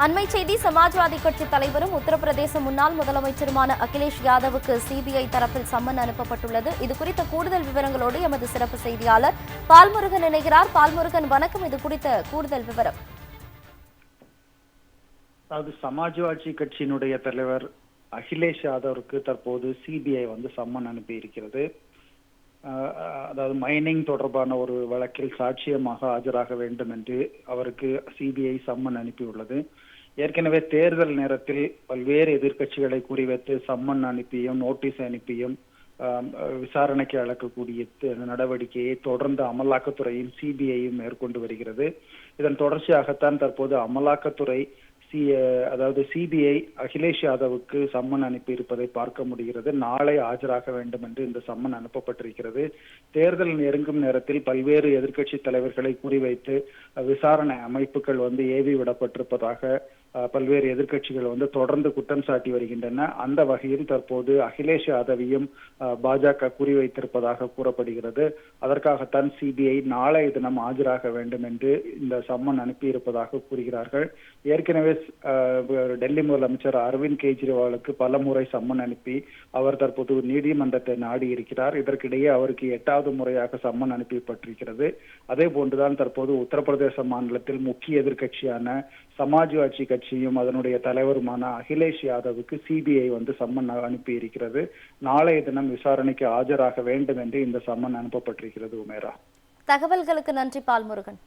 அண்மை செய்தி சமாஜ்வாதி கட்சி தலைவரும் உத்தரப்பிரதேச முன்னாள் முதலமைச்சருமான அகிலேஷ் யாதவுக்கு சிபிஐ தரப்பில் சம்மன் அனுப்பப்பட்டுள்ளது. இது குறித்த கூடுதல் விவரங்களோடு எமது சிறப்பு செய்தியாளர் பால்முருகன் இணைகிறார். பால்முருகன், வணக்கம். இது குறித்த கூடுதல் விவரம். அதாவது சமாஜ்வாதி கட்சியினுடைய தலைவர் அகிலேஷ் யாதவுக்கு தற்போது சிபிஐ சம்மன் அனுப்பி இருக்கிறது. அதாவது மைனிங் தொடர்பான ஒரு வழக்கில் சாட்சியமாக ஆஜராக வேண்டும் என்று அவருக்கு சிபிஐ சம்மன் அனுப்பியுள்ளது. ஏற்கனவே தேர்தல் நேரத்தில் பல்வேறு எதிர்க்கட்சிகளை குறிவைத்து சம்மன் அனுப்பியும் நோட்டீஸ் அனுப்பியும் விசாரணைக்கு அழைக்கக்கூடிய நடவடிக்கையை தொடர்ந்து அமலாக்கத்துறையும் சிபிஐயும் மேற்கொண்டு வருகிறது. இதன் தொடர்ச்சியாகத்தான் தற்போது அமலாக்கத்துறை அதாவது சிபிஐ அகிலேஷ் யாதவுக்கு சம்மன் அனுப்பி இருப்பதை பார்க்க முடிகிறது. நாளை ஆஜராக வேண்டும் என்று இந்த சம்மன் அனுப்பப்பட்டிருக்கிறது. தேர்தல் நெருங்கும் நேரத்தில் பல்வேறு எதிர்க்கட்சி தலைவர்களை குறிவைத்து விசாரணை அமைப்புகள் ஏவி விடப்பட்டிருப்பதாக பல்வேறு எதிர்க்கட்சிகள் தொடர்ந்து குற்றம் சாட்டி வருகின்றன. அந்த வகையில் தற்போது அகிலேஷ் யாதவையும் பாஜக குறிவைத்திருப்பதாக கூறப்படுகிறது. அதற்காகத்தான் சிபிஐ நாளைய தினம் ஆஜராக வேண்டும் என்று இந்த சம்மன் அனுப்பி இருப்பதாக கூறுகிறார்கள். ஏற்கனவே டெல்லி முதலமைச்சர் அரவிந்த் கெஜ்ரிவாலுக்கு பல முறை சம்மன் அனுப்பி அவர் தற்போது நீதிமன்றத்தை நாடி இருக்கிறார். இதற்கிடையே அவருக்கு 8வது முறையாக சம்மன் அனுப்பப்பட்டிருக்கிறது. அதே போன்றுதான் தற்போது உத்தரப்பிரதேச மாநிலத்தில் முக்கிய எதிர்க்கட்சியான சமாஜ்வாதி கட்சியும் அதனுடைய தலைவருமான அகிலேஷ் யாதவுக்கு சிபிஐ சம்மன் அனுப்பி இருக்கிறது. நாளைய தினம் விசாரணைக்கு ஆஜராக வேண்டும் என்று இந்த சம்மன் அனுப்பப்பட்டிருக்கிறது. உமேரா, தகவல்களுக்கு நன்றி பால்முருகன்.